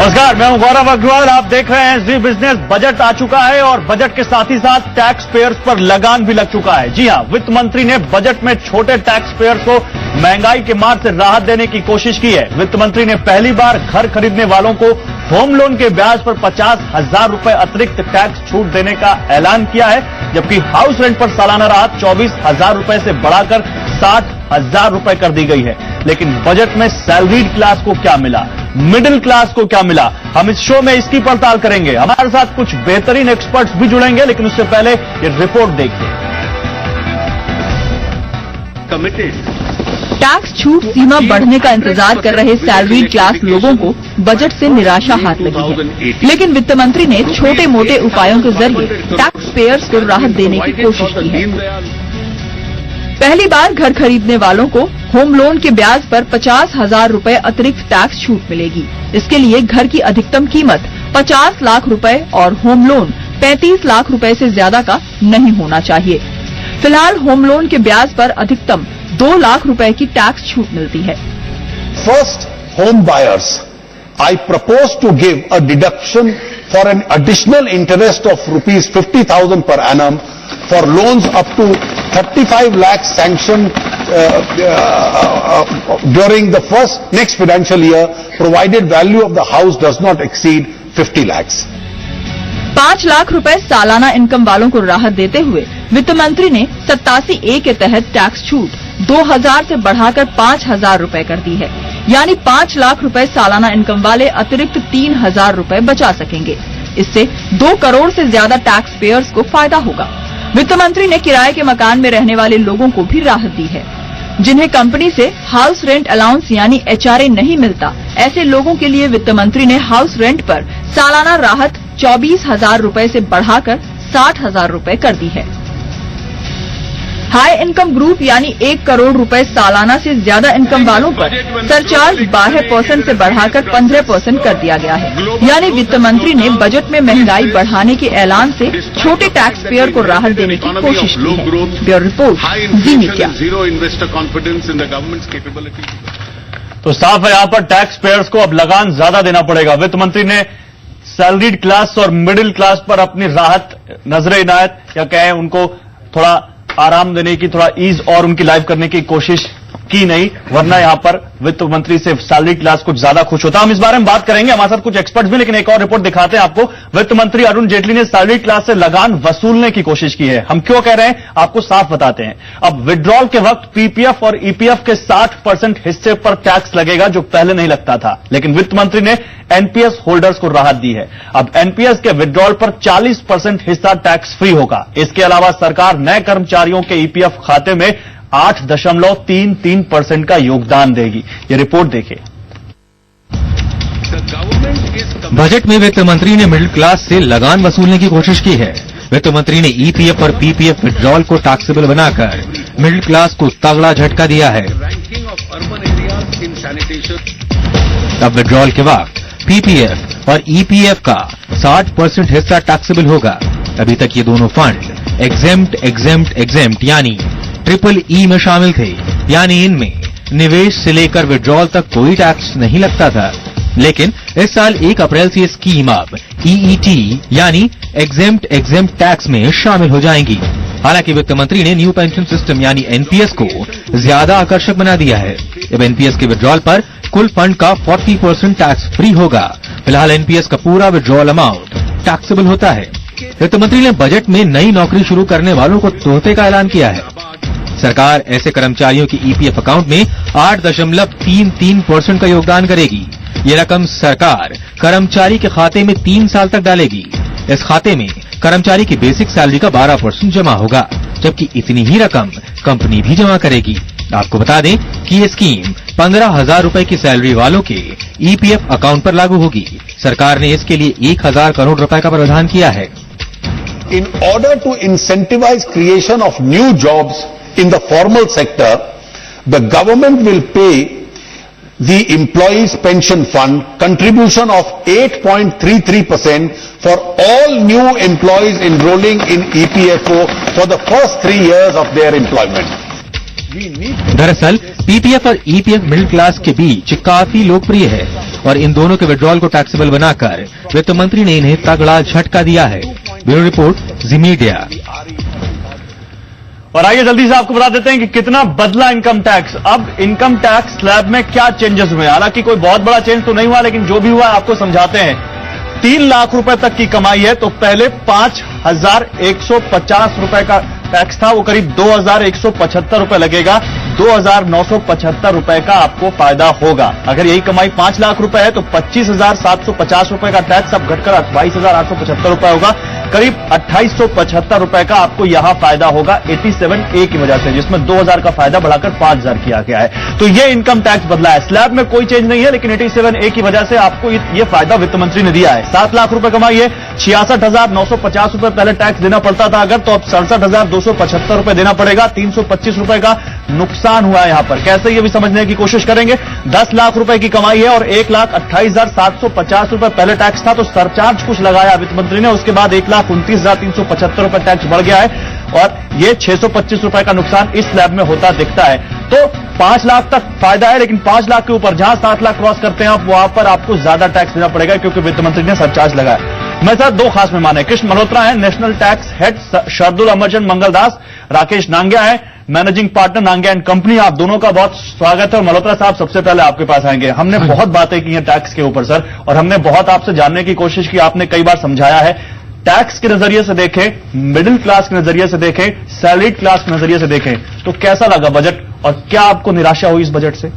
नमस्कार, मैं हूं गौरव अग्रवाल। आप देख रहे हैं जी बिजनेस। बजट आ चुका है और बजट के साथ ही साथ टैक्स पेयर्स पर लगान भी लग चुका है। जी हां, वित्त मंत्री ने बजट में छोटे टैक्स पेयर्स को महंगाई के मार से राहत देने की कोशिश की है। वित्त मंत्री ने पहली बार घर खरीदने वालों को होम लोन के ब्याज पर 50,000 रुपए अतिरिक्त टैक्स छूट देने का ऐलान किया है, जबकि हाउस रेंट पर सालाना राहत 24,000 रुपए से बढ़ाकर 60,000 रुपए कर दी गई है। लेकिन बजट में सैलरीड क्लास को क्या मिला, मिडिल क्लास को क्या मिला, हम इस शो में इसकी पड़ताल करेंगे। हमारे साथ कुछ बेहतरीन एक्सपर्ट्स भी जुड़ेंगे, लेकिन उससे पहले ये रिपोर्ट देखिए। टैक्स छूट सीमा बढ़ने का इंतजार कर रहे सैलरीड क्लास लोगों को बजट से निराशा हाथ लगी है, लेकिन वित्त मंत्री ने छोटे मोटे उपायों के जरिए टैक्स पेयर्स को राहत देने की कोशिश की है। पहली बार घर खरीदने वालों को होम लोन के ब्याज पर 50,000 रुपए अतिरिक्त टैक्स छूट मिलेगी। इसके लिए घर की अधिकतम कीमत 50 लाख रुपए और होम लोन 35 लाख रुपए से ज्यादा का नहीं होना चाहिए। फिलहाल होम लोन के ब्याज पर अधिकतम 2 लाख रुपए की टैक्स छूट मिलती है। First home buyers, I propose to give a deduction for an additional interest of rupees 50,000 per annum for loans up to 35 lakhs sanctioned during the next financial year, provided value of the house does not exceed 50 lakhs. 5 lakh रुपए सालाना income वालों को राहत देते हुए वित्त मंत्री ने 87A के तहत टैक्स छूट 2,000 से बढ़ाकर 5,000 रुपए कर दी है। यानी 5 लाख रुपए सालाना इनकम वाले अतिरिक्त 3,000 रुपए बचा सकेंगे। इससे 2 करोड़ से ज्यादा टैक्स पेयर्स को फायदा होगा। वित्त मंत्री ने किराए के मकान में रहने वाले लोगों को भी राहत दी है। जिन्हें कंपनी से हाउस रेंट अलाउंस यानी HRA नहीं मिलता, ऐसे लोगों के लिए वित्त मंत्री ने हाउस रेंट पर सालाना राहत 24,000 रुपए से बढ़ाकर 60,000 रुपए कर दी है। हाई इनकम ग्रुप यानी 1 करोड़ रुपए सालाना से ज्यादा इनकम वालों पर सरचार्ज 12% से बढ़ाकर 15% कर दिया गया है। यानी वित्त मंत्री ने बजट में महंगाई बढ़ाने के ऐलान से छोटे टैक्स पेयर को राहत देने की कोशिश की है। ब्यूरो रिपोर्ट, जी मीडिया। तो साफ है, यहाँ पर टैक्स पेयर्स को अब लगान ज्यादा देना पड़ेगा। वित्त मंत्री ने सैलरीड क्लास और मिडिल क्लास पर अपनी राहत नजर इनायत या कहें उनको थोड़ा आराम देने की, थोड़ा ईज और उनकी लाइफ करने की कोशिश की नहीं, वरना यहां पर वित्त मंत्री से सैलरी क्लास कुछ ज्यादा खुश होता। हम इस बारे में बात करेंगे, हमारे साथ कुछ एक्सपर्ट्स भी, लेकिन एक और रिपोर्ट दिखाते हैं आपको। वित्त मंत्री अरुण जेटली ने सैलरी क्लास से लगान वसूलने की कोशिश की है। हम क्यों कह रहे हैं, आपको साफ बताते हैं। अब विड्रॉल के वक्त पीपीएफ और ईपीएफ के 60% हिस्से पर टैक्स लगेगा, जो पहले नहीं लगता था, लेकिन वित्त मंत्री ने एनपीएस होल्डर्स को राहत दी है। अब एनपीएस के विड्रॉल पर 40% हिस्सा टैक्स फ्री होगा। इसके अलावा सरकार नए कर्मचारियों के ईपीएफ खाते में 8.33% का योगदान देगी। ये रिपोर्ट देखिए। बजट में वित्त मंत्री ने मिडिल क्लास से लगान वसूलने की कोशिश की है। वित्त मंत्री ने ईपीएफ और पीपीएफ विड्रॉल को टैक्सेबल बनाकर मिडिल क्लास को तगड़ा झटका दिया है। अब विड्रॉल के वक्त पीपीएफ और ईपीएफ का 60% हिस्सा टैक्सेबल होगा। अभी तक ये दोनों फंड एग्जेम्प्ट यानी ट्रिपल में शामिल थे, यानी इनमें निवेश से लेकर विड्रॉल तक कोई टैक्स नहीं लगता था। लेकिन इस साल 1 अप्रैल से ये स्कीम अब ईईटी यानी एग्जेम्प्ट टैक्स में शामिल हो जाएंगी। हालांकि वित्त मंत्री ने न्यू पेंशन सिस्टम यानी एनपीएस को ज्यादा आकर्षक बना दिया है। अब एनपीएस के विड्रॉल पर कुल फंड का 40% टैक्स फ्री होगा। फिलहाल एनपीएस का पूरा विड्रॉल अमाउंट टैक्सेबल होता है। वित्त मंत्री ने बजट में नई नौकरी शुरू करने वालों को तोहफे का ऐलान किया है। सरकार ऐसे कर्मचारियों की ईपीएफ अकाउंट में 8.33% का योगदान करेगी। ये रकम सरकार कर्मचारी के खाते में 3 साल तक डालेगी। इस खाते में कर्मचारी की बेसिक सैलरी का 12% जमा होगा, जबकि इतनी ही रकम कंपनी भी जमा करेगी। आपको बता दें कि ये स्कीम 15,000 रुपए की सैलरी वालों के ईपीएफ अकाउंट पर लागू होगी। सरकार ने इसके लिए 1,000 करोड़ रुपए का प्रावधान किया है। In order to incentivize creation of new jobs in the formal sector, the government will pay the employees pension fund contribution of 8.33% for all new employees enrolling in EPFO for the first 3 years of their employment. दरअसल PPF और EPF middle class के बीच काफी लोकप्रिय है। और इन दोनों के withdrawal को टैक्सेबल बनाकर वित्त मंत्री ने इन्हें तगड़ा झटका दिया है। ब्यूरो रिपोर्ट, जी मीडिया। और आइए जल्दी से आपको बता देते हैं कि कितना बदला इनकम टैक्स। अब इनकम टैक्स स्लैब में क्या चेंजेस हुए। हालांकि कोई बहुत बड़ा चेंज तो नहीं हुआ, लेकिन जो भी हुआ आपको समझाते हैं। 3 लाख रुपए तक की कमाई है तो पहले 5,150 रुपए का टैक्स था, वो करीब 2,175 रुपए लगेगा। 2,975 रुपए का आपको फायदा होगा। अगर यही कमाई 5 लाख रुपए है तो 25,750 रुपए का टैक्स अब घटकर 22,875 रुपए होगा। करीब 2,875 रुपए का आपको यहां फायदा होगा 87A की वजह से, जिसमें 2,000 का फायदा बढ़ाकर 5,000 किया गया है। तो ये इनकम टैक्स बदला है। स्लैब में कोई चेंज नहीं है, लेकिन 87A की वजह से आपको ये फायदा वित्त मंत्री ने दिया है। 7 लाख रुपए कमाई है, 66,950 रुपए पहले टैक्स देना पड़ता था अगर, तो अब 67,275 रुपए देना पड़ेगा। 325 रुपए का नुकसान हुआ है यहां पर। कैसे, ये भी समझने की कोशिश करेंगे। 10 लाख रुपए की कमाई है और 1,28,750 रुपए पहले टैक्स था, तो सरचार्ज कुछ लगाया वित्त मंत्री ने। उसके बाद 1,29,375 रुपए टैक्स बढ़ गया है और ये 625 रुपए का नुकसान इस स्लैब में होता दिखता है। तो 5 लाख तक फायदा है, लेकिन 5 लाख के ऊपर जहां 7 लाख क्रॉस करते हैं आप, वहां पर आपको ज्यादा टैक्स देना पड़ेगा, क्योंकि वित्त मंत्री ने सरचार्ज लगाया। मेरे साथ 2 खास मेहमान हैं। कृष्ण मल्होत्रा है national tax head, Shardul Amarchand Mangaldas, Rakesh Nangia है managing partner Nangia and company. आप दोनों का बहुत स्वागत है। और मल्होत्रा साहब, सबसे पहले आपके पास आएंगे। हमने बहुत बातें की हैं टैक्स के ऊपर सर, और हमने बहुत आपसे जानने की कोशिश की। आपने कई बार समझाया है, टैक्स के नजरिए से देखें, मिडिल क्लास के नजरिए से देखें, सैलरीड क्लास के नजरिए से देखें, तो कैसा लगा बजट और क्या आपको निराशा हुई इस बजट से?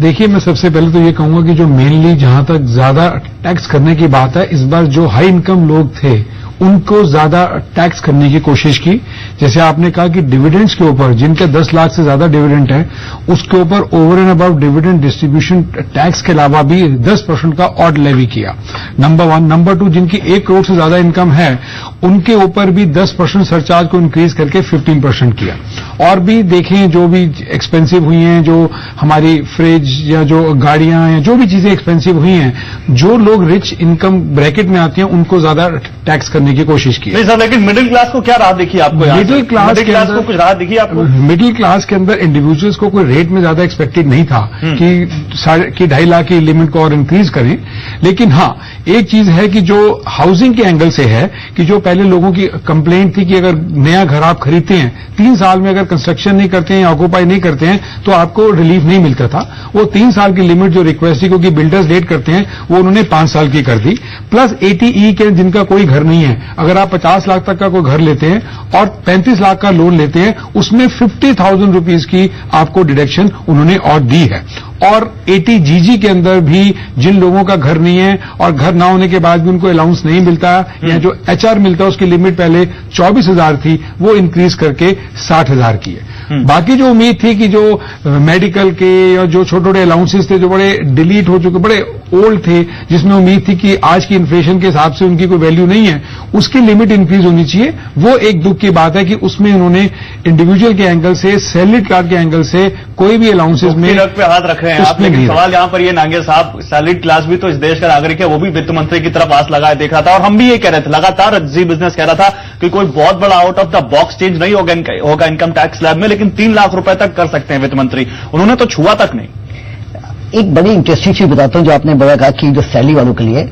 देखिए, मैं सबसे पहले तो ये कहूंगा कि जो मेनली जहां तक ज्यादा टैक्स करने की बात है, इस बार जो हाई इनकम लोग थे उनको ज्यादा टैक्स करने की कोशिश की। जैसे आपने कहा कि डिविडेंड्स के ऊपर, जिनके 10 लाख से ज्यादा डिविडेंड है, उसके ऊपर over and about dividend distribution tax के अलावा भी 10% का ऑड लेवी किया, नंबर 1। नंबर 2, जिनकी 1 करोड़ से ज्यादा इनकम है उनके ऊपर भी 10% सरचार्ज को इंक्रीज करके 15% किया। और भी देखें, जो भी एक्सपेंसिव हुई हैं, जो हमारी फ्रिज या जो गाड़ियां या जो भी चीजें एक्सपेंसिव हुई हैं, जो लोग रिच इनकम ब्रैकेट में आते हैं उनको ज्यादा टैक्स करने की कोशिश की। नहीं सर, लेकिन मिडिल क्लास को क्या राहत दिखी आपको? मिडिल क्लास को कुछ राहत दिखी आपको? मिडिल क्लास के अंदर इंडिविजुअल्स को कोई रेट में ज्यादा एक्सपेक्टेड नहीं था कि 2.5 लाख की लिमिट को और इंक्रीज करें। लेकिन हाँ, एक चीज है कि जो हाउसिंग के एंगल से है कि जो पहले लोगों की कंप्लेंट थी कि अगर नया घर आप खरीदते हैं, 3 साल में अगर कंस्ट्रक्शन नहीं करते हैं या ऑक्यूपाई नहीं करते हैं तो आपको रिलीफ नहीं मिलता था। वो 3 साल की लिमिट जो रिक्वेस्ट थी, क्योंकि बिल्डर्स लेट करते हैं, वो उन्होंने 5 साल की कर दी। प्लस 80E के जिनका कोई घर नहीं है, अगर आप 50 लाख तक का कोई घर लेते हैं और 35 लाख का लोन लेते हैं, उसमें 50,000 रुपीज की आपको डिडक्शन उन्होंने और दी है। और 80GG के अंदर भी जिन लोगों का घर नहीं है और घर ना होने के बाद भी उनको अलाउंस नहीं मिलता, या जो HR मिलता है उसकी लिमिट पहले 24,000 थी, वो इंक्रीज करके 60,000 की है। बाकी जो उम्मीद थी कि जो मेडिकल के या जो छोटे छोटे अलाउंसेस थे, जो बड़े डिलीट हो चुके, बड़े ओल्ड थे, जिसमें उम्मीद थी कि आज की इन्फ्लेशन के हिसाब से उनकी कोई वैल्यू नहीं है, उसकी लिमिट इंक्रीज होनी चाहिए। वो एक दुख की बात है कि उसमें उन्होंने इंडिविजुअल के एंगल से, सैलरीड क्लास के एंगल से कोई भी अलाउंसेस में पे हाथ रख रहे हैं आप। लेकिन सवाल यहां पर ये नांगे साहब, सैलरीड क्लास भी तो इस देश का नागरिक है, वो भी वित्त मंत्री की तरफ आस लगाए देख रहा था। और हम भी ये कह रहे थे, लगातार जी बिजनेस कह रहा था कि कोई बहुत बड़ा out of the box change नहीं होगा इनकम टैक्स स्लैब में, लेकिन 3 लाख रुपए तक कर सकते हैं वित्त मंत्री। उन्होंने तो छुआ तक नहीं। एक बड़ी इंटरेस्टिंग चीज बताता हूं, जो आपने बड़ा कहा कि जो सैलरी वालों के लिए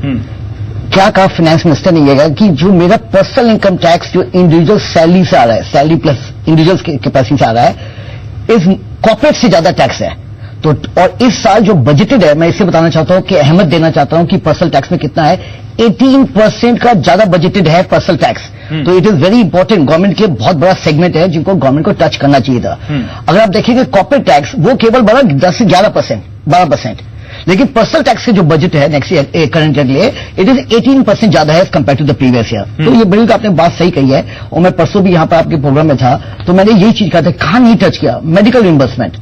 क्या कहा फाइनेंस मिनिस्टर ने, ये कि जो मेरा पर्सनल इनकम टैक्स जो इंडिविजुअल सैलरी से आ रहा है, सैलरी प्लस इंडिविजुअल कैपेसिटी से आ रहा है, इस कॉर्पोरेट से ज्यादा टैक्स है। तो और इस साल जो बजटेड है, मैं इसे बताना चाहता हूं कि अहमद देना चाहता हूं कि पर्सनल टैक्स में कितना है। 18% का ज्यादा बजटेड है पर्सनल टैक्स। तो it is very important. Government के बहुत बड़ा सेगमेंट है जिनको गवर्नमेंट को टच करना चाहिए था। अगर आप देखेंगे कॉर्पोरेट टैक्स, वो केवल बढ़ा 10 से 11%, 12%। लेकिन पर्सनल टैक्स के जो बजट है नेक्स्ट ईयर करंट ईयर के लिए, इट इज 18% ज्यादा है compare to the previous year. तो ये बिल्कुल आपने बात सही कही है। और मैं परसों भी यहां पर आपके प्रोग्राम में था, तो मैंने यही चीज कहा था, कहां नहीं टच किया। मेडिकल रिइंबर्समेंट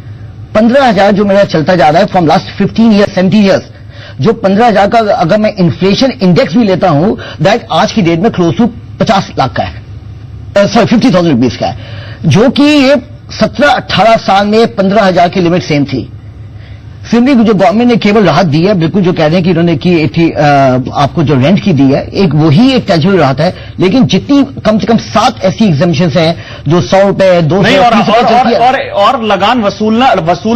15,000 जो मेरा चलता जा रहा है फ्रॉम लास्ट 15 ईयर्स 17 ईयर्स, जो 15,000 का अगर मैं इन्फ्लेशन इंडेक्स भी लेता हूं, दैट आज की डेट में क्लोज टू 50 लाख का है, सॉरी 50,000 रुपीज का है, जो कि ये 17-18 साल में 15,000 की लिमिट सेम थी। सिंपली जो गवर्नमेंट ने केवल राहत दी है, बिल्कुल जो कह रहे हैं कि इन्होंने की आपको जो रेंट की दी है, एक वही एक टेंजिबल राहत है। लेकिन जितनी कम से कम 7 ऐसी एग्जामिशंस हैं जो 100 रुपए 200 नहीं, चलती है। और लगान वसूला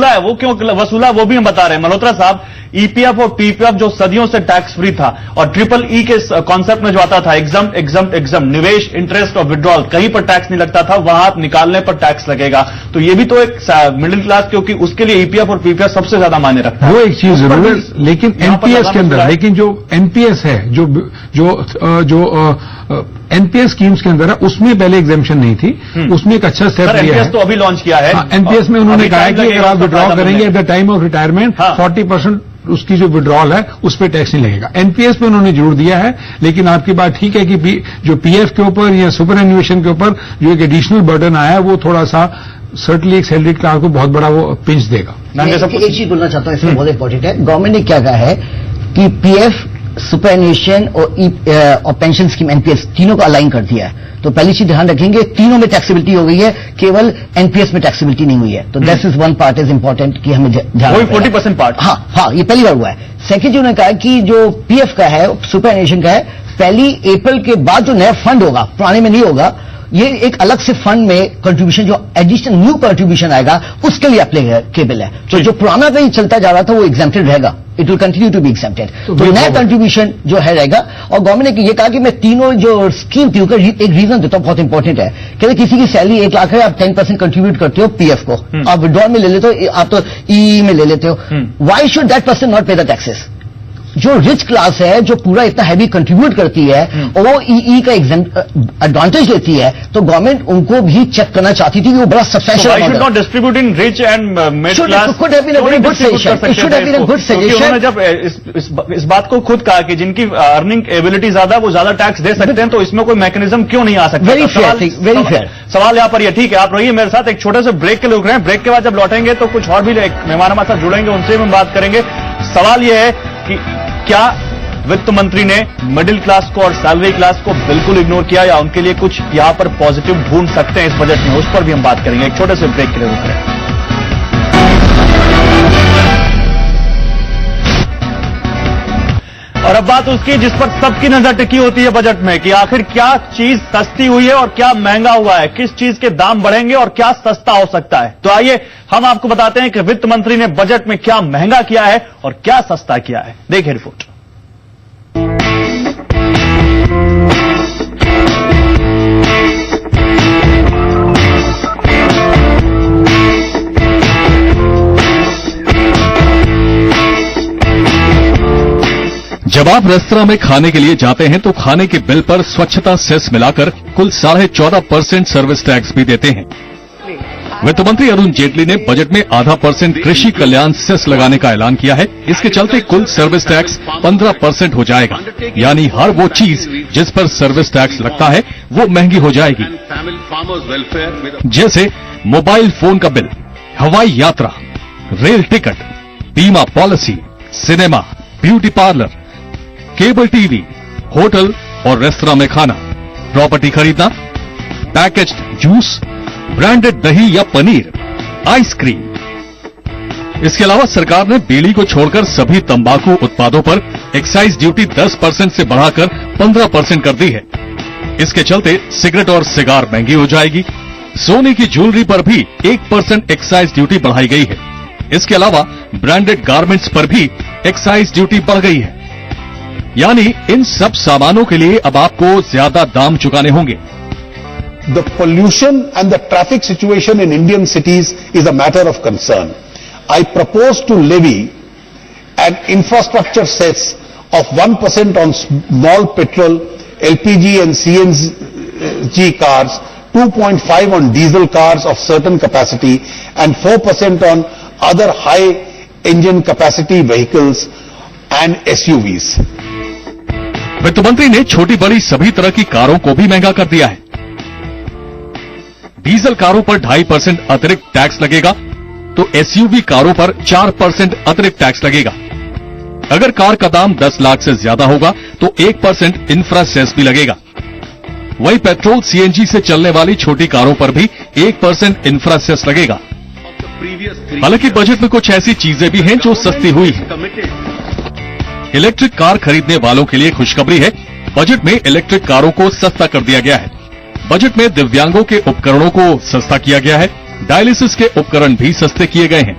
है, वो क्यों वसूला, वो भी हम बता रहे हैं। मल्होत्रा साहब, ईपीएफ और पीपीएफ जो सदियों से टैक्स फ्री था, और ट्रिपल ई के कॉन्सेप्ट में जो आता था एग्जाम निवेश, इंटरेस्ट और विड्रॉल, कहीं पर टैक्स नहीं लगता था, वहां आप निकालने पर टैक्स लगेगा। तो ये भी तो एक मिडिल क्लास, क्योंकि उसके लिए ईपीएफ और पीपीएफ सबसे ज्यादा मायने रखता है। वो एक चीज जरूर है, लेकिन एनपीएस के अंदर, लेकिन जो एनपीएस है, जो एनपीएस स्कीम्स के अंदर है, उसमें पहले एग्जेम्पशन नहीं थी, उसमें एक अच्छा स्टेप लिया है। एनपीएस तो अभी लॉन्च किया है। एनपीएस में उन्होंने कहा है कि अगर आप विड्रॉ करेंगे at the time of retirement 40% उसकी जो विड्रॉल है उस पर टैक्स नहीं लगेगा। एनपीएस पे उन्होंने जोर दिया है, लेकिन आपकी बात ठीक है कि जो पीएफ के ऊपर या सुपर एन्युएशन के ऊपर जो एक एडिशनल बर्डन आया है, वो थोड़ा सा सर्टनली एक सैलरीड क्लास को बहुत बड़ा वो पिंच देगा। एक चीज बोलना चाहता हूँ, इसमें बहुत इंपॉर्टेंट है। गवर्नमेंट ने क्या कहा है कि पीएफ, सुपर एन्युएशन और पेंशन स्कीम एनपीएस तीनों को अलाइन कर दिया है। तो पहली चीज ध्यान रखेंगे, तीनों में टैक्सेबिलिटी हो गई है, केवल एनपीएस में टैक्सेबिलिटी नहीं हुई है। तो this is one part is important कि हमें ध्यान, वही 40% पार्ट। हाँ, ये पहली बार हुआ है। सेकेंड जो उन्होंने कहा कि जो पीएफ का है, सुपर एन्युएशन का है, 1 अप्रैल के बाद जो नया फंड होगा, पुराने में नहीं होगा, ये एक अलग से फंड में कंट्रीब्यूशन, जो एडिशनल न्यू कंट्रीब्यूशन आएगा, उसके लिए एप्लीकेबल है। तो जो पुराना कहीं चलता जा रहा था वो एग्जेम्प्टेड रहेगा, it will continue to be exempted. तो नया कंट्रीब्यूशन जो है रहेगा। और गवर्नमेंट ने ये कहा कि मैं तीनों जो स्कीम थी उसका एक रीजन देता हूं, बहुत इंपॉर्टेंट है। कहते किसी की सैलरी 1 लाख है, आप 10% कंट्रीब्यूट करते हो पीएफ को, आप विड्रॉल में ले लेते हो, आप तो ई में ले लेते हो, why should that person not पे द टैक्सेस? जो रिच क्लास है, जो पूरा इतना हैवी कंट्रीब्यूट करती है और वो ई का एडवांटेज लेती है, तो गवर्नमेंट उनको भी चेक करना चाहती थी कि वो बड़ा substantial should not distribute in rich and middle class. Could have been a very good suggestion, it should have been a good suggestion. उन्होंने जब इस बात को खुद कहा कि जिनकी अर्निंग एबिलिटी ज्यादा, वो ज्यादा टैक्स दे सकते हैं, तो इसमें कोई मैकेनिज्म क्यों नहीं आ सकता? Very fair. सवाल यहाँ पर ये, ठीक है, आप रहिए मेरे साथ, एक छोटे से ब्रेक के लिए रुक रहे हैं। ब्रेक के बाद जब लौटेंगे तो कुछ और भी मेहमान हमारे साथ जुड़ेंगे, उनसे भी हम बात करेंगे। सवाल यह है कि क्या वित्त मंत्री ने मिडिल क्लास को और सैलरी क्लास को बिल्कुल इग्नोर किया, या उनके लिए कुछ यहां पर पॉजिटिव ढूंढ सकते हैं इस बजट में? उस पर भी हम बात करेंगे। एक छोटे से ब्रेक के लिए रुक रहे हैं। और अब बात उसकी जिस पर सबकी नजर टिकी होती है बजट में, कि आखिर क्या चीज सस्ती हुई है और क्या महंगा हुआ है, किस चीज के दाम बढ़ेंगे और क्या सस्ता हो सकता है। तो आइए हम आपको बताते हैं कि वित्त मंत्री ने बजट में क्या महंगा किया है और क्या सस्ता किया है। देखिए रिपोर्ट। जब आप रेस्तरां में खाने के लिए जाते हैं तो खाने के बिल पर स्वच्छता सेस मिलाकर कुल 14.5% सर्विस टैक्स भी देते हैं। वित्त मंत्री अरुण जेटली ने बजट में 0.5% कृषि कल्याण सेस लगाने का ऐलान किया है। इसके चलते कुल सर्विस टैक्स 15% हो जाएगा, यानी हर वो चीज जिस पर सर्विस टैक्स लगता है वो महंगी हो जाएगी, जैसे मोबाइल फोन का बिल, हवाई यात्रा, रेल टिकट, बीमा policy, cinema, beauty parlour, cable TV, hotel और रेस्तरां में खाना, प्रॉपर्टी खरीदना, पैकेज्ड जूस, ब्रांडेड दही या पनीर, आइसक्रीम। इसके अलावा सरकार ने बीड़ी को छोड़कर सभी तंबाकू उत्पादों पर एक्साइज ड्यूटी 10% से बढ़ाकर 15% कर दी है। इसके चलते सिगरेट और सिगार महंगी हो जाएगी। सोने की ज्वेलरी पर भी 1% एक्साइज ड्यूटी बढ़ाई गई है। इसके अलावा ब्रांडेड गारमेंट्स पर भी एक्साइज ड्यूटी बढ़ गई है, यानी इन सब सामानों के लिए अब आपको ज्यादा दाम चुकाने होंगे। The pollution and the traffic situation in Indian cities is a matter of concern. I propose to levy an infrastructure cess of 1% on small petrol, LPG and CNG cars, 2.5 on diesel cars of certain capacity, and 4% on other high engine capacity vehicles and SUVs. वित्त मंत्री ने छोटी बड़ी सभी तरह की कारों को भी महंगा कर दिया है। डीजल कारों पर 2.5% अतिरिक्त टैक्स लगेगा, तो एसयूवी कारों पर 4% अतिरिक्त टैक्स लगेगा। अगर कार का दाम 10 लाख से ज्यादा होगा तो 1% इंफ्रा सेस भी लगेगा। वही पेट्रोल सीएनजी से चलने वाली छोटी कारों पर भी 1% इंफ्रा सेस लगेगा। हालांकि बजट में कुछ ऐसी चीजें भी हैं जो सस्ती हुई है। इलेक्ट्रिक कार खरीदने वालों के लिए खुशखबरी है, बजट में इलेक्ट्रिक कारों को सस्ता कर दिया गया है। बजट में दिव्यांगों के उपकरणों को सस्ता किया गया है। डायलिसिस के उपकरण भी सस्ते किए गए हैं।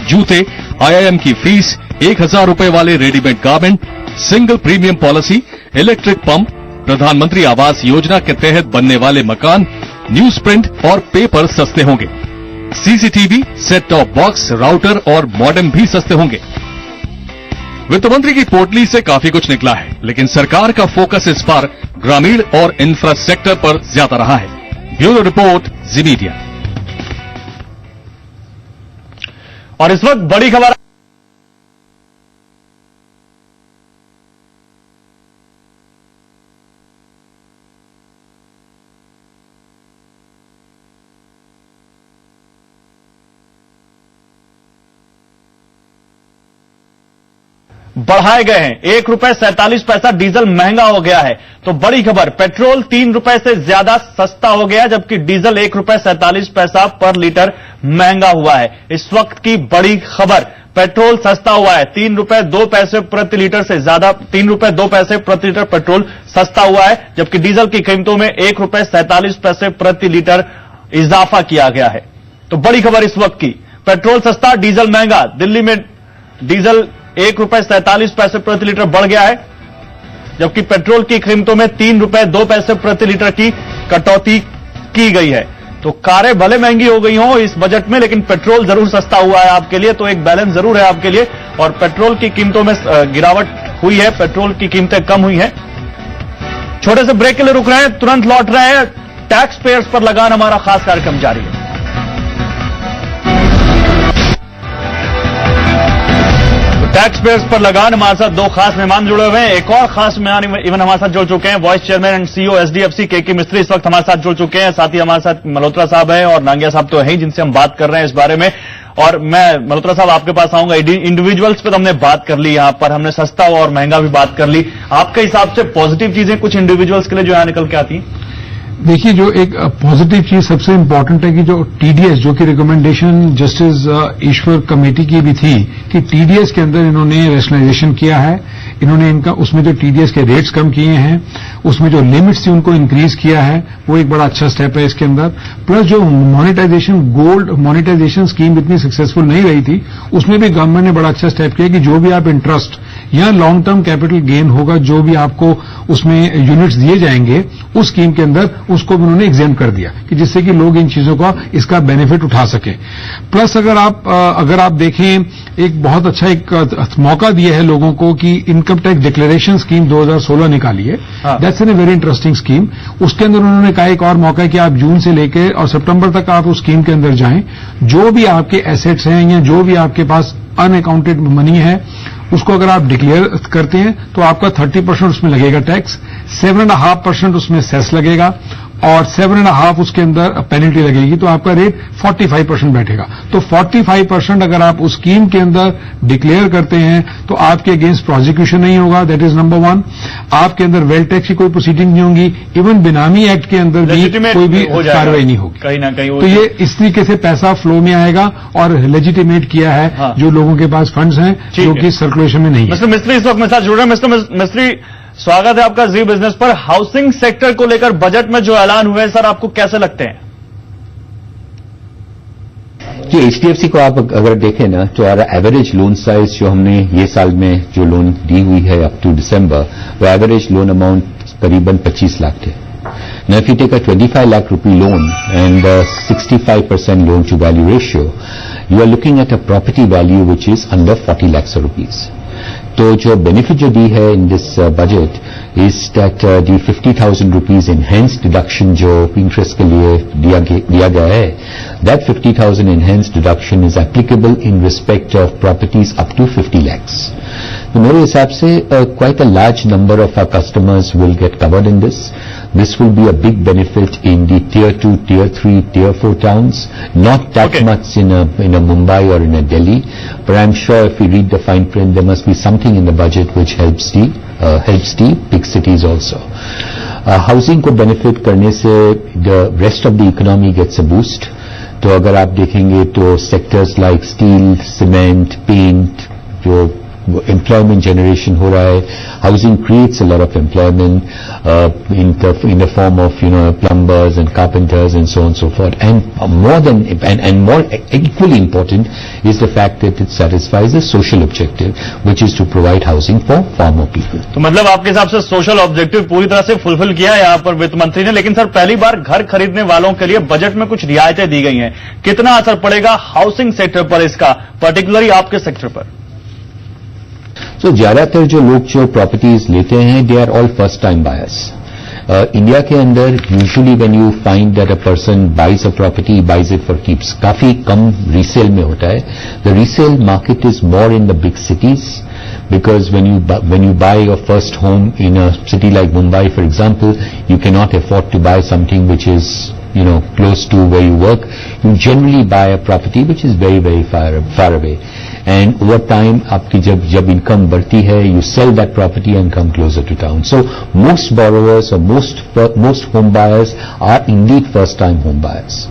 जूते, आईआईएम की फीस, 1,000 रुपए वाले readymade garment, single premium policy, electric pump, प्रधानमंत्री आवास योजना के तहत बनने वाले मकान, न्यूज प्रिंट और पेपर सस्ते होंगे। CCTV, set top box, router और मॉडेम भी सस्ते होंगे। वित्त मंत्री की पोटली से काफी कुछ निकला है, लेकिन सरकार का फोकस इस बार ग्रामीण और इंफ्रास्ट्रक्चर पर ज्यादा रहा है। ब्यूरो रिपोर्ट, जी मीडिया। और इस वक्त बड़ी खबर बढ़ाए गए हैं। ₹1.47 डीजल महंगा हो गया है। तो बड़ी खबर, पेट्रोल ₹3 से ज्यादा सस्ता हो गया, जबकि डीजल ₹1.47 पर लीटर महंगा हुआ है। इस वक्त की बड़ी खबर, पेट्रोल सस्ता हुआ है। ₹3.02 प्रति लीटर से ज्यादा, ₹3.02 प्रति लीटर पेट्रोल सस्ता हुआ है, जबकि डीजल की कीमतों में ₹1.47 प्रति लीटर इजाफा किया गया है। तो बड़ी खबर इस वक्त की, पेट्रोल सस्ता, डीजल महंगा। दिल्ली में डीजल ₹1.47 प्रति लीटर बढ़ गया है, जबकि पेट्रोल की कीमतों में ₹3.02 प्रति लीटर की कटौती की गई है। तो कारें भले महंगी हो गई हों इस बजट में, लेकिन पेट्रोल जरूर सस्ता हुआ है आपके लिए, तो एक बैलेंस जरूर है आपके लिए। और पेट्रोल की कीमतों में गिरावट हुई है, पेट्रोल की कीमतें कम हुई हैं। छोटे से ब्रेक के लिए रुक रहे हैं, तुरंत लौट रहे हैं। टैक्स पेयर्स पर लगान हमारा खास कार्यक्रम जारी है। टैक्स पेयर्स पर लगान, हमारे साथ दो खास मेहमान जुड़े हुए हैं। एक और खास मेहमान इवन हमारे साथ जुड़ चुके हैं, vice chairman and CEO HDFC के मिस्त्री इस वक्त हमारे साथ जुड़ चुके हैं। साथ ही हमारे साथ मल्होत्रा साहब हैं और नांगिया साहब तो हैं जिनसे हम बात कर रहे हैं इस बारे में। और मैं मल्होत्रा साहब आपके पास आऊंगा। इंडिविजुअल्स पे तो हमने बात कर ली, यहां पर हमने सस्ता और महंगा भी बात कर ली। आपके हिसाब से पॉजिटिव चीजें कुछ इंडिविजुअल्स के लिए जो यहां निकल के आती हैं? देखिए, जो एक पॉजिटिव चीज सबसे इंपॉर्टेंट है कि जो टीडीएस, जो कि रिकमेंडेशन जस्टिस ईश्वर कमेटी की भी थी कि टीडीएस के अंदर इन्होंने रैशनलाइजेशन किया है। इन्होंने इनका उसमें जो टीडीएस के रेट्स कम किए हैं, उसमें जो लिमिट्स थी उनको इंक्रीज किया है, वो एक बड़ा अच्छा स्टेप है इसके अंदर। प्लस जो मोनेटाइजेशन, गोल्ड मोनेटाइजेशन स्कीम इतनी सक्सेसफुल नहीं रही थी, उसमें भी गवर्नमेंट ने बड़ा अच्छा स्टेप किया कि जो भी आप इंटरेस्ट या लॉन्ग टर्म कैपिटल गेन होगा, जो भी आपको उसमें यूनिट्स दिए जाएंगे उस स्कीम के अंदर, उसको भी उन्होंने एग्जाम कर दिया कि जिससे कि लोग इन चीजों का इसका बेनिफिट उठा सके। प्लस अगर आप देखें, एक बहुत अच्छा एक मौका दिया है लोगों को कि इनकम टैक्स डिक्लेरेशन स्कीम 2016 निकाली है। That's an very interesting scheme. उसके अंदर उन्होंने कहा एक और मौका है कि आप जून से लेकर और सितंबर तक आप उस स्कीम के अंदर जाएं। जो भी आपके एसेट्स हैं या जो भी आपके पास अनअकाउंटेड मनी है, उसको अगर आप डिक्लेयर करते हैं तो आपका 30% उसमें लगेगा टैक्स, 7.5% उसमें सेस लगेगा और 7.5 उसके अंदर पेनल्टी लगेगी, तो आपका रेट 45% बैठेगा। तो 45% अगर आप उस स्कीम के अंदर डिक्लेयर करते हैं तो आपके अगेंस्ट प्रोसिक्यूशन नहीं होगा, दैट इज नंबर 1। आपके अंदर वेल्थ टैक्स की कोई प्रोसीडिंग नहीं होगी, इवन बेनामी एक्ट के अंदर भी कोई भी कार्रवाई नहीं होगी। कहीं ना कहीं तो ये इस तरीके से पैसा फ्लो में आएगा और लेजिटिमेट किया है जो लोगों के पास फंड्स हैं जो कि सर्कुलेशन में नहीं है। मिस्टर मिस्त्री इस वक्त मेरे साथ जुड़ रहे हैं। मिस्टर मिस्त्री, स्वागत है आपका जी बिजनेस पर। हाउसिंग सेक्टर को लेकर बजट में जो ऐलान हुए सर, आपको कैसे लगते हैं? जी, एचडीएफसी को आप अगर देखें ना, तो एवरेज लोन साइज जो हमने ये साल में जो लोन दी हुई है अप टू दिसंबर, वो एवरेज लोन अमाउंट करीबन 25 लाख थे। Now, if you take a 25 lakh rupee loan and 65% loan to value ratio, you are looking at a property value which is under 40 lakhs of rupees. तो जो benefit जो दी है in this budget is that the 50,000 rupees enhanced deduction जो interest के लिए दिया गया है, that 50,000 enhanced deduction is applicable in respect of properties up to 50 lakhs. तो मेरे हिसाब से quite a large number of our customers will get covered in this. This will be a big benefit in the tier 2, tier 3, tier 4 towns. Not that much in a Mumbai or in a Delhi, but I'm sure if we read the fine print, there must be something in the budget which helps the big cities also. Housing को benefit करने से the rest of the economy gets a boost. तो अगर आप देखेंगे तो sectors like steel, cement, paint, जो employment generation हो रहा है. Housing creates a lot of employment in the form of plumbers and carpenters and so on and so forth. And more equally important is the fact that it satisfies a social objective, which is to provide housing for far more people. तो मतलब आपके हिसाब से social objective पूरी तरह से fulfil किया है यहां पर वित्त मंत्री ने. लेकिन सर, पहली बार घर खरीदने वालों के लिए बजट में कुछ रियायतें दी गई हैं. कितना असर पड़ेगा हाउसिंग सेक्टर पर इसका, पर्टिकुलरली आपके सेक्टर पर? So ज्यादातर जो लोग जो प्रॉपर्टीज लेते हैं, they are all first time buyers. India के अंदर usually when you find that a person buys a property, buys it for keeps. काफी कम रीसेल में होता है. The resale market is more in the big cities, because when you buy your first home in a city like Mumbai, for example, you cannot afford to buy something which is close to where you work. You generally buy a property which is very, very far away. And over time, आपकी जब income बढ़ती है, you sell that property and come closer to town. So most borrowers or most home buyers are indeed first-time home buyers.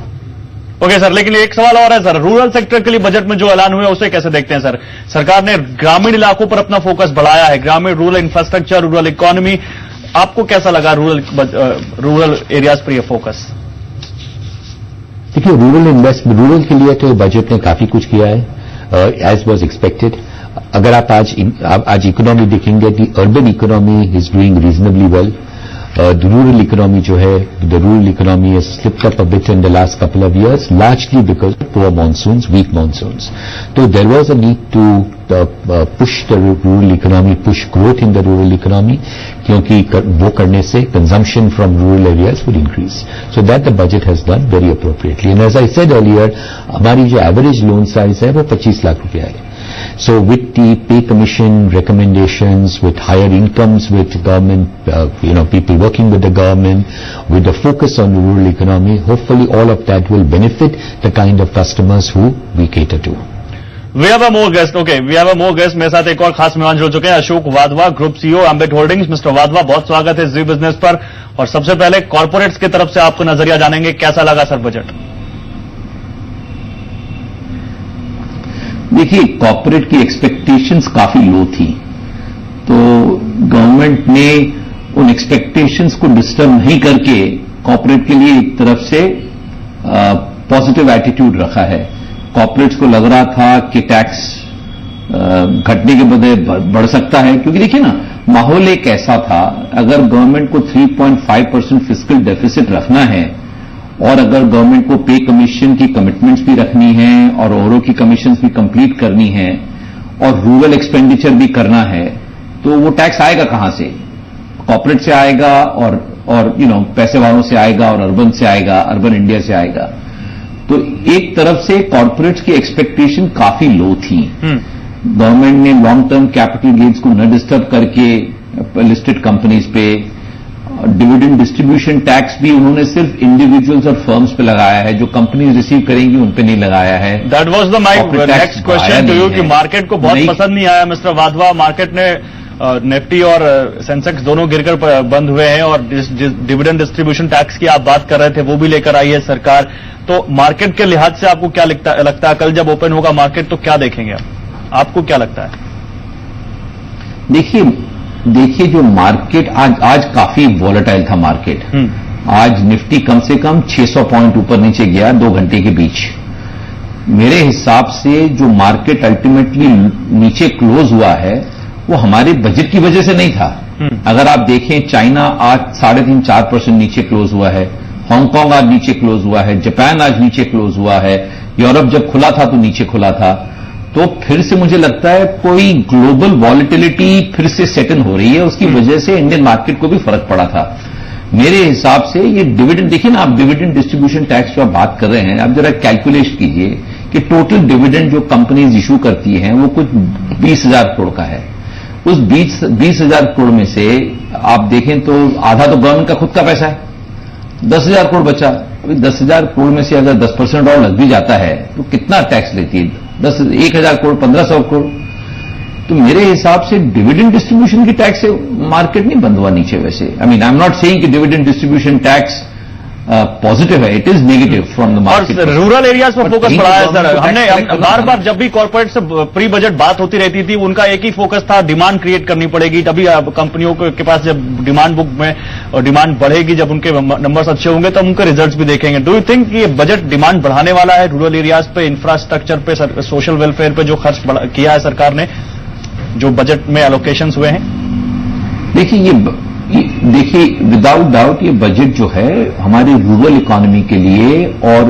Okay sir, लेकिन एक सवाल और है sir. Rural sector के लिए बजट में जो ऐलान हुआ उसे कैसे देखते हैं सर? सरकार ने ग्रामीण इलाकों पर अपना फोकस बढ़ाया है, ग्रामीण रूरल इंफ्रास्ट्रक्चर, रूरल इकोनॉमी. आपको कैसा लगा रूरल एरियाज पर यह फोकस? देखिए, रूरल के लिए तो बजट ने काफी कुछ किया है, एज वॉज एक्सपेक्टेड. अगर आप आज इकोनॉमी देखेंगे, the urban economy is doing reasonably well. The rural economy जो है, the rural economy has slipped up a bit in the last couple of years, largely because of poor monsoons, weak monsoons. So there was a need to push the rural economy, push growth in the rural economy, क्योंकि वो करने से consumption from rural areas would increase. So that the budget has done very appropriately. And as I said earlier, हमारी जो average loan size है वो 25 लाख रुपया है. So with the pay commission recommendations, with higher incomes, with government, people working with the government, with the focus on the rural economy, hopefully all of that will benefit the kind of customers who we cater to. We have a more guest. Okay, we have a more guest. मेरे साथ एक और खास मेहमान जुड़ चुके हैं, Ashok Wadhwa, group CEO ambit holdings. Mister Wadhwa, बहुत स्वागत है जी बिजनेस पर. और सबसे पहले कॉर्पोरेट्स की तरफ से आपको नजरिया जानेंगे, कैसा लगा सर बजट? देखिए, कॉर्पोरेट की एक्सपेक्टेशंस काफी लो थी, तो गवर्नमेंट ने उन एक्सपेक्टेशंस को डिस्टर्ब नहीं करके कॉर्पोरेट के लिए एक तरफ से पॉजिटिव एटीट्यूड रखा है. कॉर्पोरेट्स को लग रहा था कि टैक्स घटने के बदले बढ़ सकता है, क्योंकि देखिए ना, माहौल एक ऐसा था, अगर गवर्नमेंट को 3.5% फिस्कल डेफिसिट रखना है और अगर गवर्नमेंट को पे कमीशन की कमिटमेंट्स भी रखनी है और औरों की कमीशंस भी कंप्लीट करनी है और रूरल एक्सपेंडिचर भी करना है, तो वो टैक्स आएगा कहां से? कॉर्पोरेट से आएगा और पैसे वालों से आएगा और अर्बन से आएगा, अर्बन इंडिया से आएगा. तो एक तरफ से कॉर्पोरेट्स की एक्सपेक्टेशन काफी लो थी. गवर्नमेंट ने लॉन्ग टर्म कैपिटल गेन्स को न डिस्टर्ब करके लिस्टेड कंपनीज पे, डिविडेंड डिस्ट्रीब्यूशन टैक्स भी उन्होंने सिर्फ इंडिविजुअल्स और फर्म्स पे लगाया है, जो कंपनीज रिसीव करेंगी उन पे नहीं लगाया है. That was the my next question to you कि मार्केट को बहुत पसंद नहीं आया मिस्टर वाधवा. मार्केट ने निफ्टी और सेंसेक्स दोनों गिरकर बंद हुए हैं और डिविडेंड डिस्ट्रीब्यूशन टैक्स की आप बात कर रहे थे, वो भी लेकर आई है सरकार. तो मार्केट के लिहाज से आपको क्या लगता है कल जब ओपन होगा मार्केट तो क्या देखेंगे आपको क्या लगता है? देखिए जो मार्केट आज काफी वॉलेटाइल था मार्केट. आज निफ्टी कम से कम 600 पॉइंट ऊपर नीचे गया 2 घंटे के बीच. मेरे हिसाब से जो मार्केट अल्टीमेटली नीचे क्लोज हुआ है वो हमारे बजट की वजह से नहीं था. अगर आप देखें, चाइना आज 3.5-4% नीचे क्लोज हुआ है, हांगकांग आज नीचे क्लोज हुआ है, जापान आज नीचे क्लोज हुआ है, यूरोप जब खुला था तो नीचे खुला था. तो फिर से मुझे लगता है कोई ग्लोबल वॉलेटिलिटी फिर से सेटल हो रही है, उसकी वजह से इंडियन मार्केट को भी फर्क पड़ा था. मेरे हिसाब से ये डिविडेंड, देखिए ना, आप डिविडेंड डिस्ट्रीब्यूशन टैक्स जो आप बात कर रहे हैं, आप जरा कैलकुलेट कीजिए कि टोटल डिविडेंड जो कंपनीज इशू करती हैं वो कुछ 20,000 करोड़ का है. उस 20,000 करोड़ में से आप देखें तो आधा तो गवर्नमेंट का खुद का पैसा है, 10,000 करोड़ बचा. 10,000 करोड़ में से अगर 10% और लग भी जाता है तो कितना टैक्स लेती है? 1,000 करोड़, 1,500 करोड़. तो मेरे हिसाब से डिविडेंड डिस्ट्रीब्यूशन की टैक्स से मार्केट नहीं बंद हुआ नीचे. वैसे आई एम नॉट सेइंग कि डिविडेंड डिस्ट्रीब्यूशन टैक्स पॉजिटिव है, it is negative from the और मार्केट। रूरल एरियाज पर फोकस बढ़ा है सर। हमने कलेक्ट बार बार जब भी कॉर्पोरेट से प्री बजट बात होती रहती थी, उनका एक ही फोकस था, डिमांड क्रिएट करनी पड़ेगी, तभी कंपनियों के पास जब डिमांड बुक में डिमांड बढ़ेगी, जब उनके नंबर्स अच्छे होंगे तो उनके रिजल्ट्स भी देखेंगे। डू यू थिंक ये बजट डिमांड बढ़ाने वाला है रूरल एरियाज पे, इंफ्रास्ट्रक्चर पे, सोशल वेलफेयर पे जो खर्च किया है सरकार ने, जो बजट में एलोकेशंस हुए हैं? देखिए विदाउट डाउट ये बजट जो है हमारे रूरल इकोनॉमी के लिए और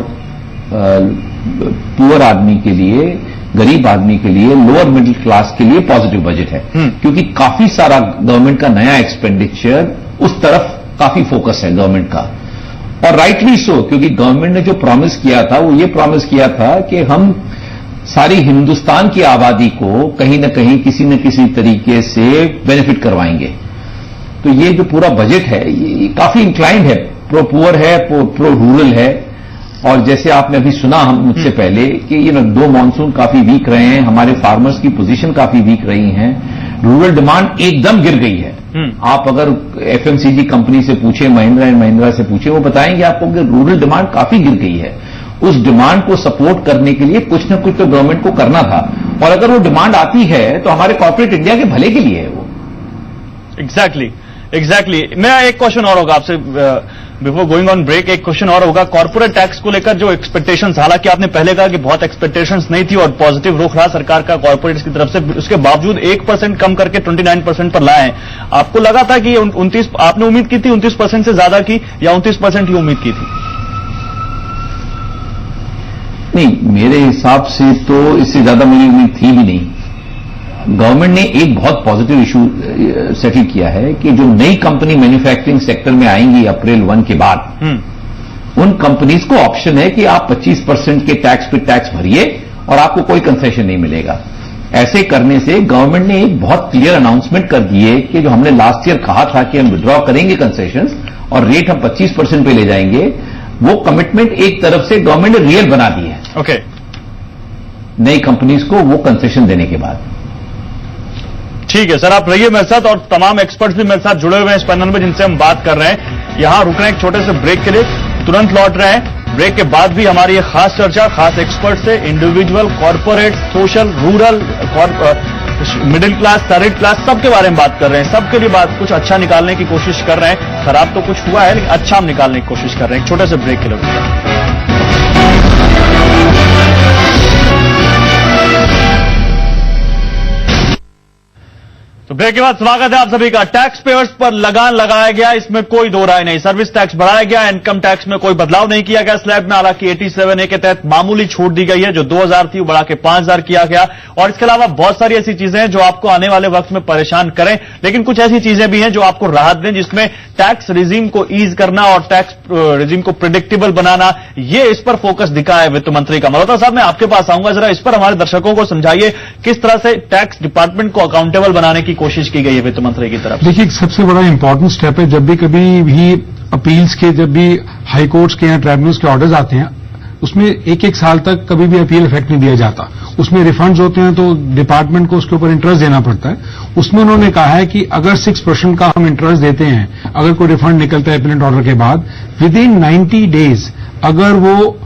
पुअर आदमी के लिए, गरीब आदमी के लिए, लोअर मिडिल क्लास के लिए पॉजिटिव बजट है, क्योंकि काफी सारा गवर्नमेंट का नया एक्सपेंडिचर उस तरफ काफी फोकस है गवर्नमेंट का, और राइटली सो, क्योंकि गवर्नमेंट ने जो प्रॉमिस किया था वो ये प्रॉमिस किया था कि हम सारी हिंदुस्तान की आबादी को कहीं न कहीं किसी न किसी तरीके से बेनिफिट करवाएंगे। तो ये जो पूरा बजट है ये काफी इंक्लाइंड है, प्रो पुअर है, प्रो रूरल है। और जैसे आपने अभी सुना हम मुझसे पहले कि दो मॉनसून काफी वीक रहे हैं, हमारे फार्मर्स की पोजीशन काफी वीक रही है, रूरल डिमांड एकदम गिर गई है। आप अगर एफएमसीजी कंपनी से पूछे, महिंद्रा एंड महिंद्रा से पूछे, वो बताएंगे आपको कि रूरल डिमांड काफी गिर गई है। उस डिमांड को सपोर्ट करने के लिए कुछ न कुछ तो गवर्नमेंट को करना था, और अगर वो डिमांड आती है तो हमारे कॉर्पोरेट इंडिया के भले के लिए है वो। एग्जैक्टली। मैं एक क्वेश्चन और होगा आपसे बिफोर गोइंग ऑन ब्रेक, एक क्वेश्चन और होगा कॉर्पोरेट टैक्स को लेकर जो एक्सपेक्टेशंस, हालांकि आपने पहले कहा कि बहुत एक्सपेक्टेशंस नहीं थी और पॉजिटिव रुख रहा सरकार का कॉर्पोरेट्स की तरफ से, उसके बावजूद 1% कम करके 29% पर लाए हैं। आपको लगा था कि 29, आपने उम्मीद की थी 29% से ज्यादा की, या 29% ही उम्मीद की थी? नहीं, मेरे हिसाब से तो इससे ज्यादा मेरी उम्मीद थी भी नहीं। गवर्नमेंट ने एक बहुत पॉजिटिव इशू सेटल किया है कि जो नई कंपनी मैन्युफैक्चरिंग सेक्टर में आएंगी अप्रैल 1 के बाद, उन कंपनीज को ऑप्शन है कि आप 25% के टैक्स पे टैक्स भरिए और आपको कोई कंसेशन नहीं मिलेगा। ऐसे करने से गवर्नमेंट ने एक बहुत क्लियर अनाउंसमेंट कर दी है कि जो हमने लास्ट ईयर कहा था कि हम विड्रॉ करेंगे कंसेशंस और रेट हम 25% पे ले जाएंगे, वो कमिटमेंट एक तरफ से गवर्नमेंट ने रियल बना दी है। ओके। नई कंपनीज को वो कंसेशन देने के बाद। ठीक है सर, आप रहिए मेरे साथ, और तमाम एक्सपर्ट्स भी मेरे साथ जुड़े हुए हैं इस पैनल में जिनसे हम बात कर रहे हैं। यहां रुक रहे हैं एक छोटे से ब्रेक के लिए, तुरंत लौट रहे हैं। ब्रेक के बाद भी हमारी ये खास चर्चा खास एक्सपर्ट से individual, corporate, social, rural, middle class, third class, सबके बारे में बात कर रहे हैं। सबके लिए बात कुछ अच्छा निकालने की कोशिश कर रहे हैं। खराब तो कुछ हुआ है लेकिन अच्छा हम निकालने की कोशिश कर रहे हैं। एक छोटे से ब्रेक के लिए। तो ब्रेक के बाद स्वागत है आप सभी का। टैक्स पेयर्स पर लगान लगाया गया, इसमें कोई दो राय नहीं। सर्विस टैक्स बढ़ाया गया, इनकम टैक्स में कोई बदलाव नहीं किया गया स्लैब में, हालांकि 87A के तहत मामूली छूट दी गई है, जो 2000 थी वो बढ़ा के 5000 किया गया। और इसके अलावा बहुत सारी ऐसी चीजें हैं जो आपको आने वाले वक्त में परेशान करें, लेकिन कुछ ऐसी चीजें भी हैं जो आपको राहत दें, जिसमें टैक्स रिजीम को ईज करना और टैक्स रिजीम को प्रिडिक्टेबल बनाना, ये इस पर फोकस दिखा है वित्त मंत्री का। मल्होत्रा साहब, मैं आपके पास आऊंगा, जरा इस पर हमारे दर्शकों को समझाइए किस तरह से टैक्स डिपार्टमेंट को अकाउंटेबल बनाने की कोशिश की गई है वित्त मंत्री की तरफ। देखिए, एक सबसे बड़ा इंपॉर्टेंट स्टेप है, जब भी कभी भी अपील्स के, जब भी हाई कोर्ट्स के या ट्राइब्यूनल्स के ऑर्डर्स आते हैं, उसमें एक साल तक कभी भी अपील इफेक्ट नहीं दिया जाता। उसमें रिफंड्स होते हैं तो डिपार्टमेंट को उसके ऊपर इंटरेस्ट देना पड़ता है। उसमें उन्होंने कहा है कि अगर 6% का हम इंटरेस्ट देते हैं, अगर कोई रिफंड निकलता है अपीलेंट ऑर्डर के बाद, विद इन 90 डेज अगर वो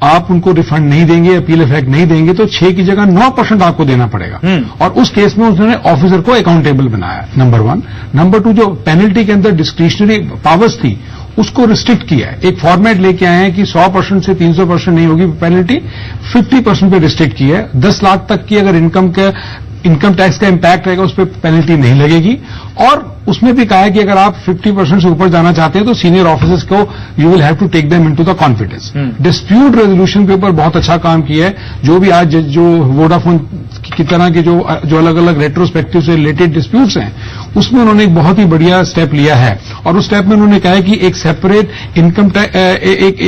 आप उनको रिफंड नहीं देंगे, अपील इफेक्ट नहीं देंगे, तो 6 की जगह 9% आपको देना पड़ेगा। और उस केस में उन्होंने ऑफिसर को अकाउंटेबल बनाया, नंबर 1। नंबर 2, जो पेनल्टी के अंदर डिस्क्रिशनरी पावर्स थी उसको रिस्ट्रिक्ट किया है। एक फॉर्मेट लेके आए हैं कि 100% से 300% नहीं होगी पेनल्टी, 50% पे रिस्ट्रिक्ट किया है। 10 लाख तक की अगर इनकम टैक्स का इंपैक्ट रहेगा उस पर पेनल्टी नहीं लगेगी। और उसमें भी कहा है कि अगर आप 50% से ऊपर जाना चाहते हैं तो सीनियर ऑफिसर्स को you will have to take them into the confidence. Dispute resolution के ऊपर बहुत अच्छा काम किया है। जो भी आज जो वोडाफोन की तरह के जो अलग अलग रेट्रोस्पेक्टिव से रिलेटेड डिस्प्यूट्स हैं, उसमें उन्होंने एक बहुत ही बढ़िया स्टेप लिया है। और उस स्टेप में उन्होंने कहा है कि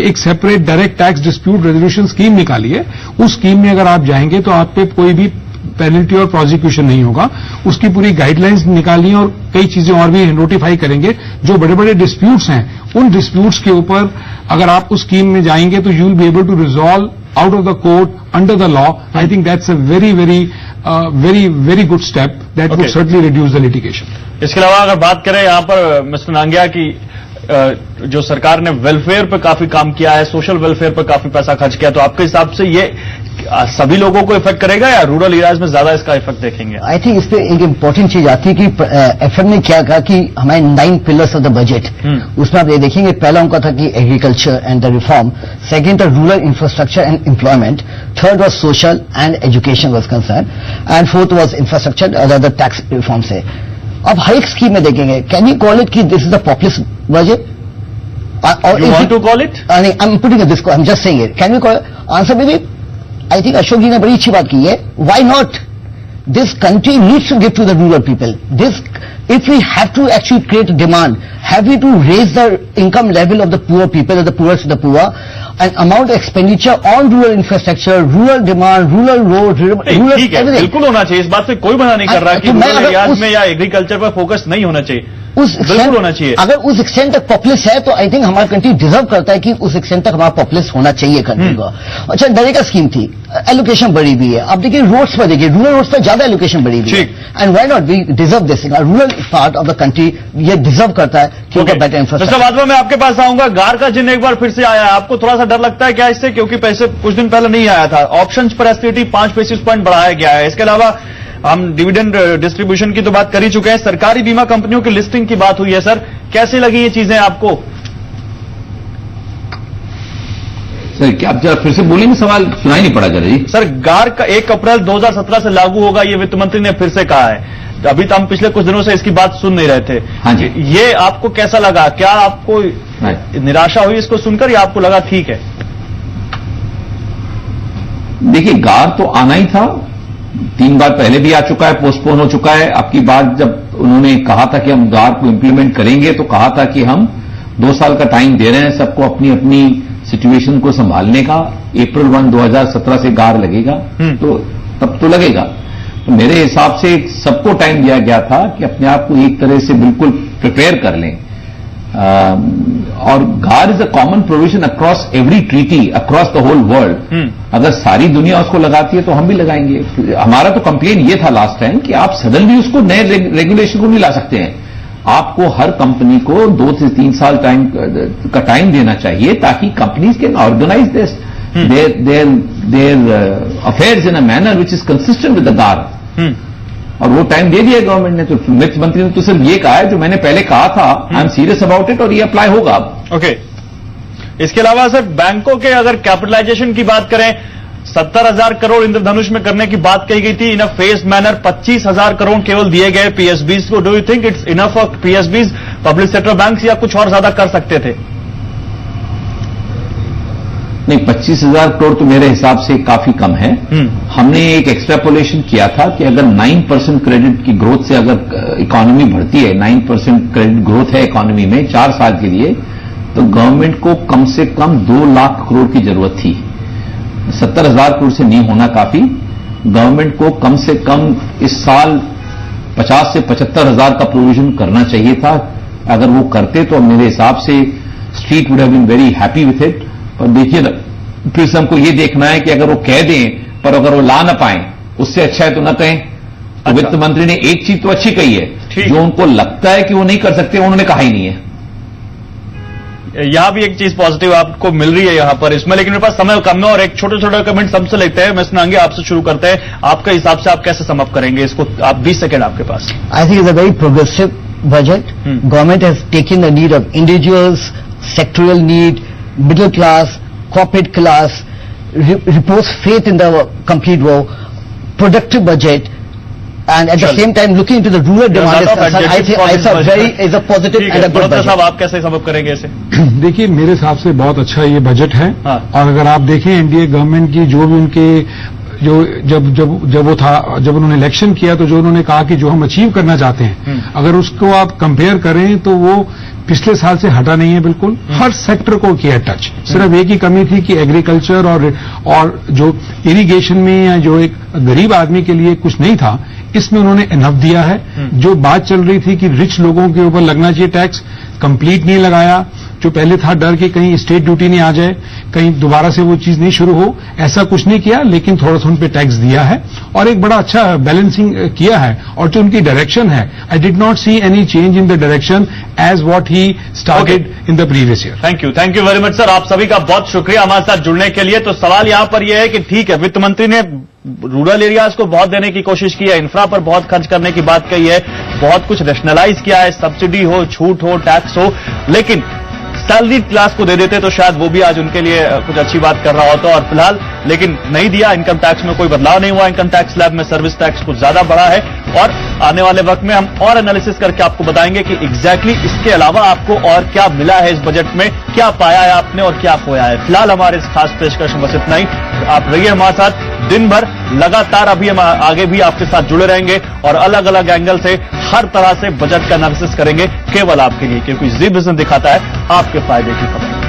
एक separate direct tax dispute resolution scheme निकाली है। उस स्कीम में अगर आप जाएंगे तो आप पे कोई भी पेनल्टी और प्रोसिक्यूशन नहीं होगा। उसकी पूरी गाइडलाइंस निकाली है और कई चीजें और भी नोटिफाई करेंगे। जो बड़े बड़े डिस्प्यूट्स हैं, उन डिस्प्यूट्स के ऊपर अगर आप उस स्कीम में जाएंगे तो you will be able to resolve out of the court under the law. I think that's a very good step that would certainly reduce the litigation. इसके अलावा अगर बात करें यहां पर मिस्टर नांगिया की जो सरकार ने वेलफेयर पर काफी काम किया है, सोशल वेलफेयर पर काफी पैसा खर्च किया, तो आपके हिसाब से ये सभी लोगों को इफेक्ट करेगा या रूरल एरियाज में ज्यादा इसका इफेक्ट देखेंगे? आई थिंक इस पे एक इम्पोर्टेंट चीज आती है कि एफएम ने क्या कहा कि हमारे 9 पिलर्स ऑफ द बजट, उसमें आप ये देखेंगे पहला उनका था कि agriculture and the reform, second था rural infrastructure and employment, third was social and education was concern, and fourth was infrastructure other the tax reform से। अब हर एक स्कीम में देखेंगे, कैन यू कॉल इट कि this is the populist budget? You want to call it? I'm putting it this way, I'm just saying it. Can we call it? Answer maybe, I think Ashok ji ने बड़ी अच्छी बात की है. Why not? This country needs to give to the rural people. If we have to actually create a demand, have we to raise the income level of the poor people, of the poorest of the poor, and amount of expenditure on rural infrastructure, rural demand, rural road, rural ठीक है, everything. बिल्कुल होना चाहिए, इस बात से कोई मना नहीं कर रहा कि रूरल एरियाज में या एग्रीकल्चर पर फोकस नहीं होना चाहिए, बिल्कुल होना चाहिए। अगर उस एक्सटेंट तक पॉपुलस है तो आई थिंक हमारा कंट्री डिजर्व करता है कि उस एक्सटेंट तक हमारा पॉपुलस होना चाहिए कंट्री को। अच्छा, नरेगा स्कीम थी, एलोकेशन बढ़ी हुई है। अब देखिए रोड्स पर, देखिए रूरल रोड्स पर ज्यादा एलोकेशन बढ़ी हुई है, and why not, we deserve this. Rural part of the country ये डिजर्व करता है क्योंकि बेटर इंफ्रास्ट्रक्चर। बाद में मैं आपके पास आऊंगा, गार का जिन एक बार फिर से आया है, आपको थोड़ा सा डर लगता है क्या इससे? क्योंकि पैसे कुछ दिन पहले नहीं आया था, ऑप्शन पर एसटीटी 5 बेसिस पॉइंट बढ़ाया गया है। इसके अलावा हम डिविडेंड डिस्ट्रीब्यूशन की तो बात कर ही चुके हैं, सरकारी बीमा कंपनियों की लिस्टिंग की बात हुई है। सर, कैसी लगी ये चीजें आपको? सर क्या आप जरा फिर से बोलेंगे, सवाल सुनाई नहीं पड़ा जरा जी। सर, गार का 1 अप्रैल 2017 से लागू होगा, ये वित्त मंत्री ने फिर से कहा है। अभी तो हम पिछले कुछ दिनों से इसकी बात सुन नहीं रहे थे। हाँ जी, ये आपको कैसा लगा? क्या आपको निराशा हुई इसको सुनकर या आपको लगा ठीक है? देखिए, गार तो आना ही था, 3 बार पहले भी आ चुका है, पोस्टपोन हो चुका है। अब की बात जब उन्होंने कहा था कि हम गार को इंप्लीमेंट करेंगे, तो कहा था कि हम 2 साल का टाइम दे रहे हैं सबको अपनी अपनी सिचुएशन को संभालने का। अप्रैल 1, 2017 से गार लगेगा, तो तब तो लगेगा। तो मेरे हिसाब से सबको टाइम दिया गया था कि अपने आप को एक तरह से बिल्कुल प्रिपेयर कर लें। और GAAR is a common provision across every treaty across the whole world. अगर सारी दुनिया उसको लगाती है तो हम भी लगाएंगे। हमारा तो कंप्लेन ये था लास्ट टाइम कि आप सडनली उसको नए रेगुलेशन को नहीं ला सकते हैं। आपको हर कंपनी को 2 से 3 साल का टाइम देना चाहिए ताकि companies can organise this their affairs in a manner which is consistent with the GAAR. और वो टाइम दे दिया गवर्नमेंट ने। तो वित्त मंत्री ने तो सिर्फ ये कहा है जो मैंने पहले कहा था, I am serious about it, और ये अप्लाई होगा अब। ओके। इसके अलावा सर, बैंकों के अगर कैपिटलाइजेशन की बात करें, 70,000 करोड़ इंद्रधनुष में करने की बात कही गई थी इन अ फेज मैनर। 25,000 करोड़ केवल दिए गए पीएसबीज को। Do you think it's enough for PSBs, public sector banks, या कुछ और ज्यादा कर सकते थे? नहीं, 25,000 करोड़ तो मेरे हिसाब से काफी कम है। हमने एक एक्सट्रापोलेशन किया था कि अगर 9% क्रेडिट की ग्रोथ से अगर इकोनॉमी बढ़ती है, 9% क्रेडिट ग्रोथ है इकोनॉमी में 4 साल के लिए, तो गवर्नमेंट को कम से कम 2 लाख करोड़ की जरूरत थी। 70,000 करोड़ से नहीं होना काफी। गवर्नमेंट को कम से कम इस साल 50 से 75,000 का प्रोविजन करना चाहिए था। अगर वो करते तो मेरे हिसाब से street would have been very happy with it. और देखिए ना, फिर से हमको ये देखना है कि अगर वो कह दें पर अगर वो ला ना पाए, उससे अच्छा है तो न कहें। तो वित्त मंत्री ने एक चीज तो अच्छी कही है, जो उनको लगता है कि वो नहीं कर सकते उन्होंने कहा ही नहीं है। यहां भी एक चीज पॉजिटिव आपको मिल रही है यहां पर इसमें, लेकिन मेरे पास समय कम है और एक छोटे छोटे कमेंट सबसे लेते हैं। मिस्टर नांगे, आपसे शुरू करते हैं। आपके हिसाब से आप कैसे समअप करेंगे इसको? आप 20 सेकंड आपके पास। I think is a very progressive budget. Government has taken the need of individuals, sectoral need, middle class, corporate class, repose faith in the complete war, productive budget, and at the same time looking into the rural demand. I think it's a very is a positive and a good budget. साहब, आप कैसे समझ करेंगे इसे? देखिए, मेरे हिसाब से बहुत अच्छा ये बजट है। और अगर आप देखें एनडीए गवर्नमेंट की जो भी उनके जब उन्होंने इलेक्शन किया तो जो उन्होंने कहा कि जो हम अचीव करना चाहते हैं, अगर उसको आप कंपेयर करें तो वो पिछले साल से हटा नहीं है बिल्कुल। हर सेक्टर को किया टच। सिर्फ एक ही कमी थी कि एग्रीकल्चर और जो इरिगेशन में या जो एक गरीब आदमी के लिए कुछ नहीं था, इसमें उन्होंने इनफ दिया है। जो बात चल रही थी कि रिच लोगों के ऊपर लगना चाहिए टैक्स, कंप्लीट नहीं लगाया। जो पहले था डर कि कहीं स्टेट ड्यूटी नहीं आ जाए, कहीं दोबारा से वो चीज नहीं शुरू हो, ऐसा कुछ नहीं किया, लेकिन थोड़ा सा उन पे टैक्स दिया है और एक बड़ा अच्छा बैलेंसिंग किया है। और जो उनकी डायरेक्शन है, I did not see any change in the direction as what he started in the previous year. Thank you very much sir, आप सभी का बहुत शुक्रिया हमारे साथ जुड़ने के लिए। तो सवाल यहां पर यह है कि ठीक है, वित्त मंत्री ने रूरल एरियाज को बहुत देने की कोशिश की है, इंफ्रा पर बहुत खर्च करने की बात कही है, बहुत कुछ रैशनलाइज किया है, सब्सिडी हो, छूट हो, टैक्स हो, लेकिन सैलरीड क्लास को दे देते तो शायद वो भी आज उनके लिए कुछ अच्छी बात कर रहा होता। और फिलहाल लेकिन नहीं दिया, इनकम टैक्स में कोई बदलाव नहीं हुआ, इनकम टैक्स स्लैब में सर्विस टैक्स कुछ ज्यादा बढ़ा है। और आने वाले वक्त में हम और एनालिसिस करके आपको बताएंगे कि एग्जैक्टली इसके अलावा आपको और क्या मिला है इस बजट में, क्या पाया है आपने और क्या खोया है। फिलहाल हमारे इस खास पेशकश में बस इतना ही। आप रहिए हमारे साथ दिन भर लगातार, अभी हम आगे भी आपके साथ जुड़े रहेंगे और अलग अलग एंगल से हर तरह से बजट का एनालिसिस करेंगे केवल आपके लिए, क्योंकि जी बिजनेस दिखाता है आपके फायदे की खबर।